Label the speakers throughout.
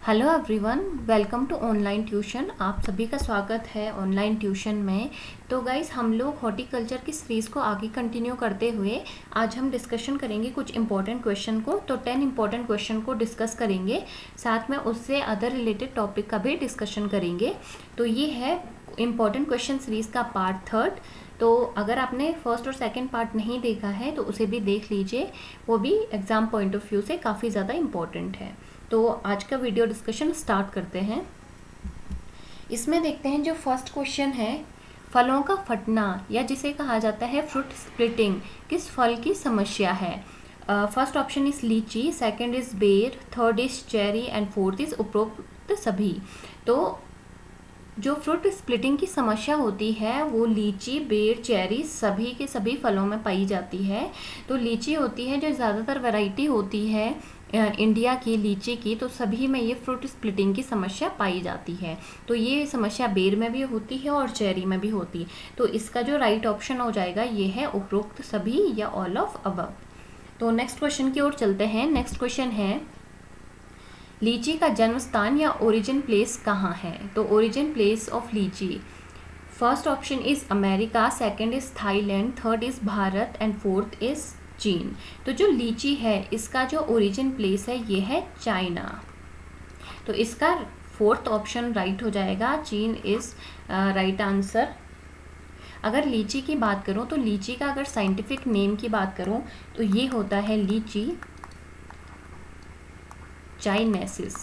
Speaker 1: Hello everyone, welcome to online tuition. आप सभी का स्वागत है ऑनलाइन ट्यूशन में। तो गाइस, हम लोग हॉर्टिकल्चर की सीरीज़ को आगे कंटिन्यू करते हुए आज हम डिस्कशन करेंगे कुछ इंपॉर्टेंट क्वेश्चन को। तो 10 इंपॉर्टेंट क्वेश्चन को डिस्कस करेंगे, साथ में उससे अदर रिलेटेड टॉपिक का भी डिस्कशन करेंगे। तो ये है इम्पॉर्टेंट क्वेश्चन सीरीज़ का पार्ट 3। तो अगर आपने फर्स्ट और सेकंड पार्ट नहीं देखा है तो उसे भी देख लीजिए, वो भी एग्ज़ाम पॉइंट ऑफ व्यू से काफ़ी ज़्यादा इम्पॉर्टेंट है। तो आज का वीडियो डिस्कशन स्टार्ट करते हैं। इसमें देखते हैं जो फर्स्ट क्वेश्चन है, फलों का फटना या जिसे कहा जाता है फ्रूट स्प्लिटिंग किस फल की समस्या है। फर्स्ट ऑप्शन इज लीची, सेकंड इज बेर, third is cherry and fourth is उपरोक्त सभी। तो जो फ्रूट स्प्लिटिंग की समस्या होती है वो लीची, बेर, चेरी सभी के सभी फलों में पाई जाती है। तो लीची होती है जो ज़्यादातर वैरायटी होती है इंडिया की लीची की, तो सभी में ये फ्रूट स्प्लिटिंग की समस्या पाई जाती है। तो ये समस्या बेर में भी होती है और चेरी में भी होती है। तो इसका जो राइट ऑप्शन हो जाएगा ये है उपरोक्त सभी या ऑल ऑफ अबव। तो नेक्स्ट क्वेश्चन की ओर चलते हैं। नेक्स्ट क्वेश्चन है, लीची का जन्म स्थान या ओरिजिन प्लेस कहाँ है। तो ओरिजिन प्लेस ऑफ लीची, first option is America, second is Thailand, third is Bharat and fourth is चीन। तो जो लीची है इसका जो ओरिजिन प्लेस है ये है चाइना। तो इसका फोर्थ ऑप्शन राइट हो जाएगा, चीन इज राइट आंसर। अगर लीची की बात करूँ तो लीची का अगर साइंटिफिक नेम की बात करूँ तो ये होता है लीची चाइनेसिस।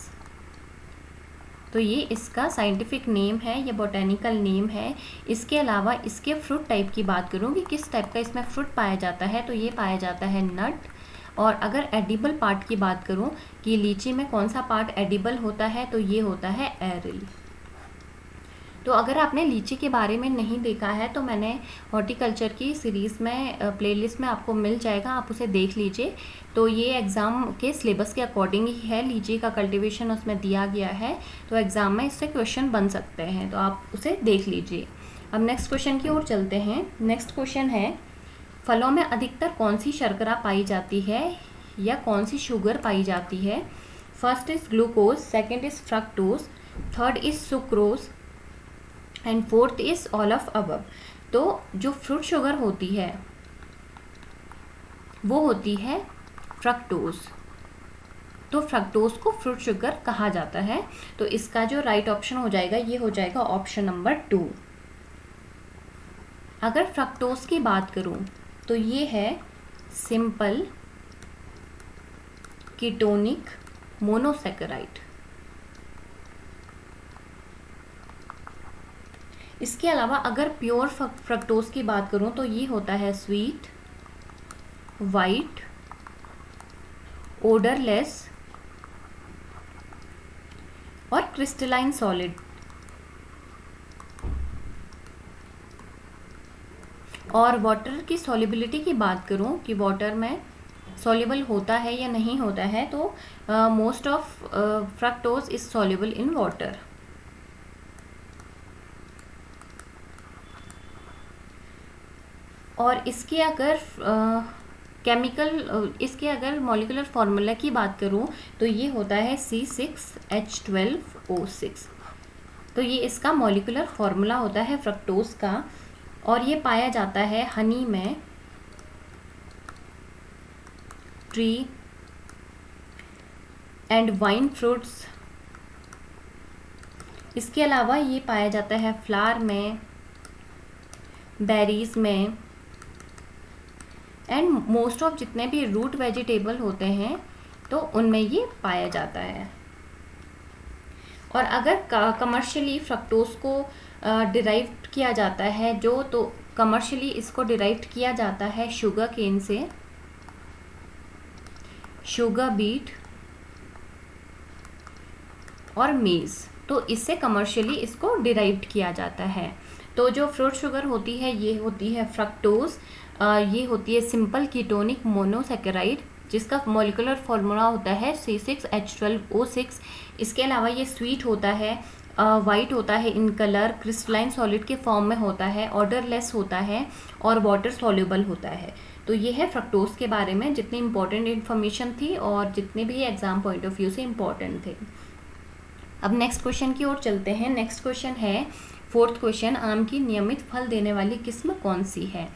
Speaker 1: तो ये इसका साइंटिफिक नेम है, ये बोटेनिकल नेम है। इसके अलावा इसके फ्रूट टाइप की बात करूँ कि किस टाइप का इसमें फ्रूट पाया जाता है, तो ये पाया जाता है नट। और अगर एडिबल पार्ट की बात करूँ कि लीची में कौन सा पार्ट एडिबल होता है, तो ये होता है एरिल। तो अगर आपने लीची के बारे में नहीं देखा है तो मैंने हॉर्टिकल्चर की सीरीज़ में प्लेलिस्ट में आपको मिल जाएगा, आप उसे देख लीजिए। तो ये एग्ज़ाम के सिलेबस के अकॉर्डिंग ही है, लीची का कल्टीवेशन उसमें दिया गया है। तो एग्ज़ाम में इससे क्वेश्चन बन सकते हैं, तो आप उसे देख लीजिए। अब नेक्स्ट क्वेश्चन की ओर चलते हैं। नेक्स्ट क्वेश्चन है, फलों में अधिकतर कौन सी शर्करा पाई जाती है या कौन सी शुगर पाई जाती है। First is glucose, second is fructose, third is sucrose and fourth is all of above. तो जो फ्रूट शुगर होती है वो होती है फ्रक्टोज। तो फ्रक्टोज को फ्रूट शुगर कहा जाता है। तो इसका जो राइट ऑप्शन हो जाएगा ये हो जाएगा ऑप्शन नंबर 2। अगर फ्रक्टोज की बात करूं तो ये है सिंपल कीटोनिक मोनोसैकेराइड। इसके अलावा अगर प्योर फ्रक्टोज की बात करूं तो ये होता है स्वीट, वाइट, ओडरलेस और क्रिस्टलाइन सॉलिड। और वाटर की सॉल्युबिलिटी की बात करूं कि वाटर में सॉल्युबल होता है या नहीं होता है, तो most of fructose is soluble in water. और इसके अगर इसके अगर मॉलिक्यूलर फार्मूला की बात करूं तो ये होता है C6H12O6। तो ये इसका मॉलिक्यूलर फार्मूला होता है फ्रक्टोज का, और ये पाया जाता है हनी में, ट्री एंड वाइन फ्रूट्स। इसके अलावा ये पाया जाता है फ्लावर में, बेरीज में एंड मोस्ट ऑफ जितने भी रूट वेजिटेबल होते हैं तो उनमें ये पाया जाता है। और अगर कमर्शियली फ्रक्टोज को डिराइव किया जाता है तो कमर्शियली इसको डिराइव किया जाता है शुगर केन से, शुगर बीट और मेज। तो इससे कमर्शियली इसको डिराइव किया जाता है। तो जो फ्रूट शुगर होती है ये होती है फ्रक्टोज। ये होती है सिंपल कीटोनिक मोनोसैकेराइड जिसका मॉलिक्यूलर फार्मूला होता है C6H12O6। इसके अलावा ये स्वीट होता है, वाइट होता है इन कलर, क्रिस्टलाइन सॉलिड के फॉर्म में होता है, ऑर्डरलेस होता है और वाटर सॉल्युबल होता है। तो ये है फ्रक्टोज के बारे में जितनी इंपॉर्टेंट इन्फॉर्मेशन थी और जितने भी एग्जाम पॉइंट ऑफ व्यू से इम्पॉर्टेंट थे। अब नेक्स्ट क्वेश्चन की ओर चलते हैं। नेक्स्ट क्वेश्चन है फोर्थ क्वेश्चन, आम की नियमित फल देने वाली किस्म कौन सी है?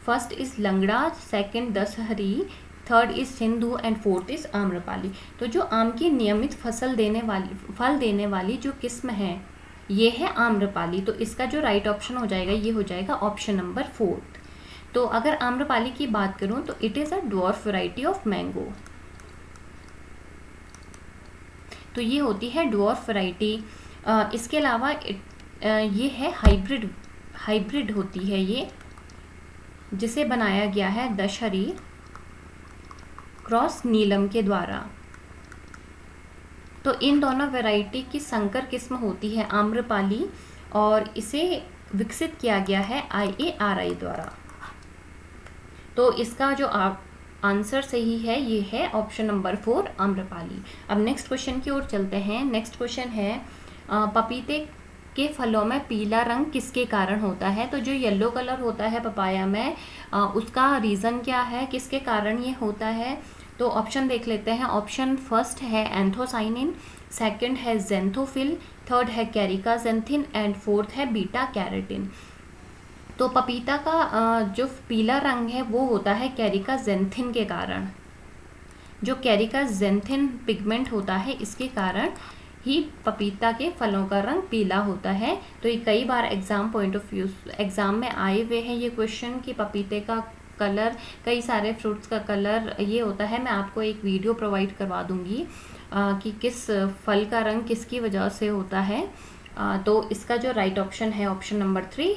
Speaker 1: First is Langra, second Dussehri, third is Sindhu and fourth is Amrapali. तो जो आम की नियमित फल देने वाली जो किस्म है ये है आम्रपाली। तो इसका जो राइट ऑप्शन हो जाएगा ये हो जाएगा ऑप्शन नंबर 4। तो अगर आम्रपाली की बात करूं तो it is a dwarf variety of mango. तो ये होती है ड्वार्फ वैरायटी। इसके अलावा ये है हाइब्रिड होती है ये, जिसे बनाया गया है दशहरी क्रॉस नीलम के द्वारा। तो इन दोनों वैरायटी की संकर किस्म होती है आम्रपाली और इसे विकसित किया गया है IARI द्वारा। तो इसका जो आंसर सही है ये है ऑप्शन नंबर 4 आम्रपाली। अब नेक्स्ट क्वेश्चन की ओर चलते हैं। नेक्स्ट क्वेश्चन है पपीते के फलों में पीला रंग किसके कारण होता है? तो जो येलो कलर होता है पपाया में उसका रीज़न क्या है, किसके कारण ये होता है? तो ऑप्शन देख लेते हैं। ऑप्शन फर्स्ट है एंथोसाइनिन, सेकंड है जेंथोफिल, थर्ड है कैरिकाजेंथिन एंड फोर्थ है बीटा कैरोटीन। तो पपीता का जो पीला रंग है वो होता है कैरिकाजेंथिन के कारण। जो कैरिकाजेंथिन पिगमेंट होता है इसके कारण ही पपीता के फलों का रंग पीला होता है। तो ये कई बार एग्ज़ाम में आए हुए हैं ये क्वेश्चन कि पपीते का कलर, कई सारे फ्रूट्स का कलर ये होता है। मैं आपको एक वीडियो प्रोवाइड करवा दूंगी कि किस फल का रंग किसकी वजह से होता है। तो इसका जो राइट ऑप्शन है ऑप्शन नंबर 3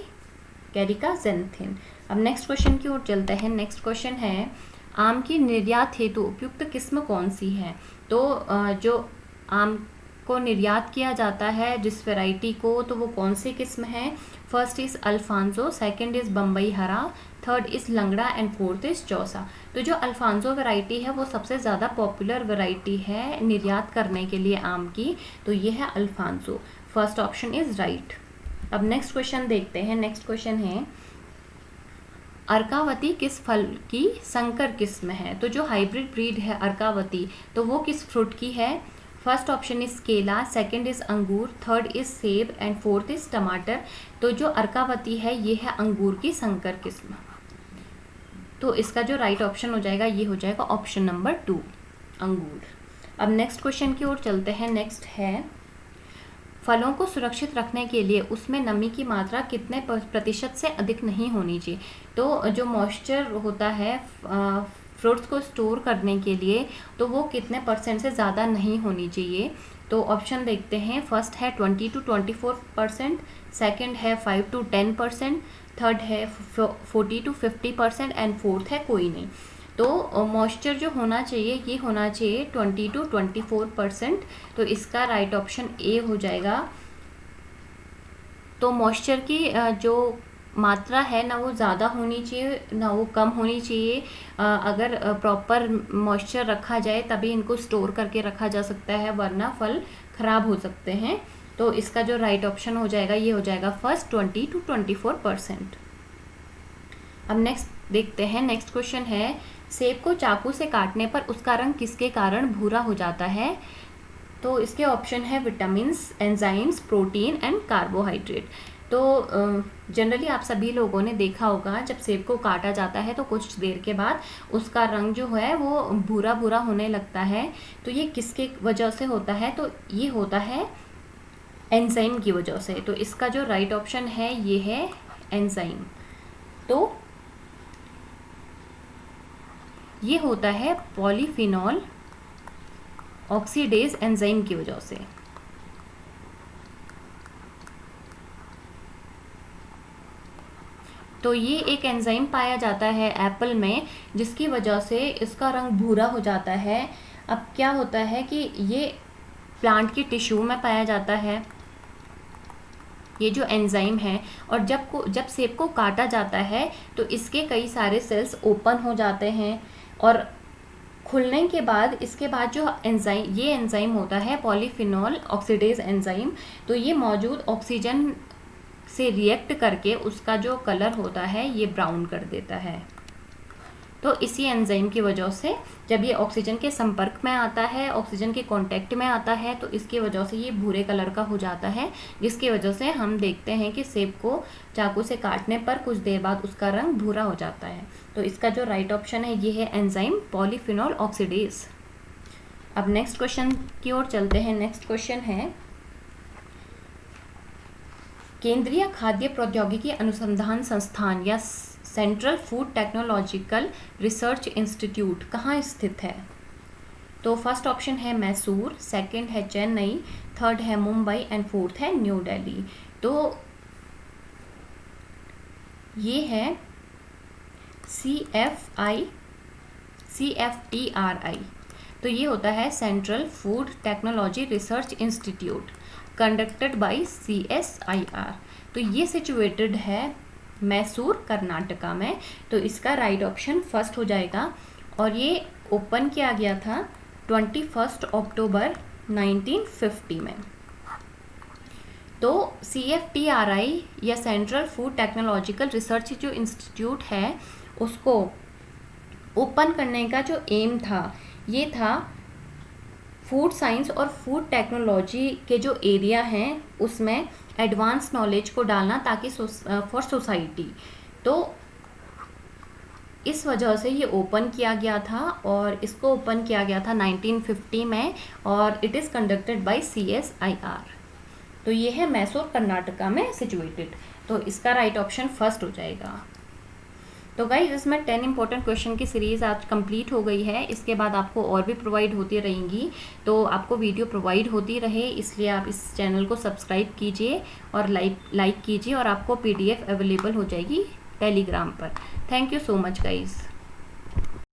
Speaker 1: कैरिकाजेंथिन। अब नेक्स्ट क्वेश्चन की ओर चलते हैं। नेक्स्ट क्वेश्चन है आम की निर्यात हेतु उपयुक्त किस्म कौन सी है? तो जो आम को निर्यात किया जाता है जिस वैरायटी को, तो वो कौन सी किस्म है? First is Alphonso, second is Bombay हरा, third is Langra and fourth is Chausa. तो जो अल्फांसो वैरायटी है वो सबसे ज़्यादा पॉपुलर वैरायटी है निर्यात करने के लिए आम की। तो ये है Alphonso. First option is right. अब नेक्स्ट क्वेश्चन देखते हैं। नेक्स्ट क्वेश्चन है अर्कावती किस फल की संकर किस्म है? तो जो हाइब्रिड ब्रीड है अर्कावती तो वो किस फ्रूट की है? फर्स्ट ऑप्शन इज केला, सेकंड इज अंगूर, थर्ड इज सेब एंड फोर्थ इज टमाटर। तो जो अर्कावती है ये है अंगूर की संकर किस्म। तो इसका जो राइट ऑप्शन हो जाएगा ये हो जाएगा ऑप्शन नंबर 2 अंगूर। अब नेक्स्ट क्वेश्चन की ओर चलते हैं। नेक्स्ट है फलों को सुरक्षित रखने के लिए उसमें नमी की मात्रा कितने प्रतिशत से अधिक नहीं होनी चाहिए? तो जो मॉइस्चर होता है फ्रूट्स को स्टोर करने के लिए तो वो कितने % से ज़्यादा नहीं होनी चाहिए? तो ऑप्शन देखते हैं। फर्स्ट है 20 to 24%, सेकंड है 5 to 10%, थर्ड है 40 to 50% एंड फोर्थ है कोई नहीं। तो मॉइस्चर जो होना चाहिए ये होना चाहिए 20 to 24%। तो इसका राइट ऑप्शन ए हो जाएगा। तो मॉइस्चर की जो मात्रा है ना वो ज़्यादा होनी चाहिए ना वो कम होनी चाहिए। अगर प्रॉपर मॉइस्चर रखा जाए तभी इनको स्टोर करके रखा जा सकता है, वरना फल ख़राब हो सकते हैं। तो इसका जो राइट ऑप्शन हो जाएगा ये हो जाएगा फर्स्ट 20 to 24%। अब नेक्स्ट देखते हैं। नेक्स्ट क्वेश्चन है सेब को चाकू से काटने पर उसका रंग किसके कारण भूरा हो जाता है? तो इसके ऑप्शन है vitamins, enzymes, protein and carbohydrate. तो जनरली आप सभी लोगों ने देखा होगा जब सेब को काटा जाता है तो कुछ देर के बाद उसका रंग जो है वो भूरा भूरा होने लगता है। तो ये किसके वजह से होता है? तो ये होता है एंजाइम की वजह से। तो इसका जो राइट ऑप्शन है ये है एंजाइम। तो ये होता है पॉलीफिनॉल ऑक्सीडेज एंजाइम की वजह से। तो ये एक एंजाइम पाया जाता है एप्पल में जिसकी वजह से इसका रंग भूरा हो जाता है। अब क्या होता है कि ये प्लांट की टिश्यू में पाया जाता है ये जो एंजाइम है, और जब सेब को काटा जाता है तो इसके कई सारे सेल्स ओपन हो जाते हैं और खुलने के बाद इसके बाद जो ये एंजाइम होता है पॉलीफिनॉल ऑक्सीडेज एंजाइम, तो ये मौजूद ऑक्सीजन से रिएक्ट करके उसका जो कलर होता है ये ब्राउन कर देता है। तो इसी एंजाइम की वजह से जब ये ऑक्सीजन के संपर्क में आता है, ऑक्सीजन के कांटेक्ट में आता है, तो इसकी वजह से ये भूरे कलर का हो जाता है, जिसकी वजह से हम देखते हैं कि सेब को चाकू से काटने पर कुछ देर बाद उसका रंग भूरा हो जाता है। तो इसका जो राइट ऑप्शन है ये है एंजाइम पॉलीफिनोल ऑक्सीडेज। अब नेक्स्ट क्वेश्चन की ओर चलते हैं। नेक्स्ट क्वेश्चन है केंद्रीय खाद्य प्रौद्योगिकी अनुसंधान संस्थान या central food technological research institute कहाँ स्थित है? तो फर्स्ट ऑप्शन है मैसूर, सेकंड है चेन्नई, थर्ड है मुंबई एंड फोर्थ है न्यू दिल्ली। तो ये है CFTRI। तो ये होता है central food technology research institute conducted by CSIR। तो ये सिचुएटेड है मैसूर कर्नाटका में। तो इसका राइट ऑप्शन फर्स्ट हो जाएगा। और ये ओपन किया गया था 21 अक्टूबर 1950 में। तो CFTRI या सेंट्रल फूड टेक्नोलॉजिकल रिसर्च जो इंस्टीट्यूट है उसको ओपन करने का जो एम था ये था फूड साइंस और फूड टेक्नोलॉजी के जो एरिया हैं उसमें एडवांस नॉलेज को डालना ताकि फॉर सोसाइटी। तो इस वजह से ये ओपन किया गया था और इसको ओपन किया गया था 1950 में और it is conducted by CSIR। तो ये है मैसूर कर्नाटका में सिचुएटेड। तो इसका राइट ऑप्शन फर्स्ट हो जाएगा। तो गाइस इसमें 10 इंपॉर्टेंट क्वेश्चन की सीरीज़ आज कंप्लीट हो गई है। इसके बाद आपको और भी प्रोवाइड होती रहेंगी। तो आपको वीडियो प्रोवाइड होती रहे इसलिए आप इस चैनल को सब्सक्राइब कीजिए और लाइक कीजिए और आपको PDF अवेलेबल हो जाएगी टेलीग्राम पर। Thank you so much guys.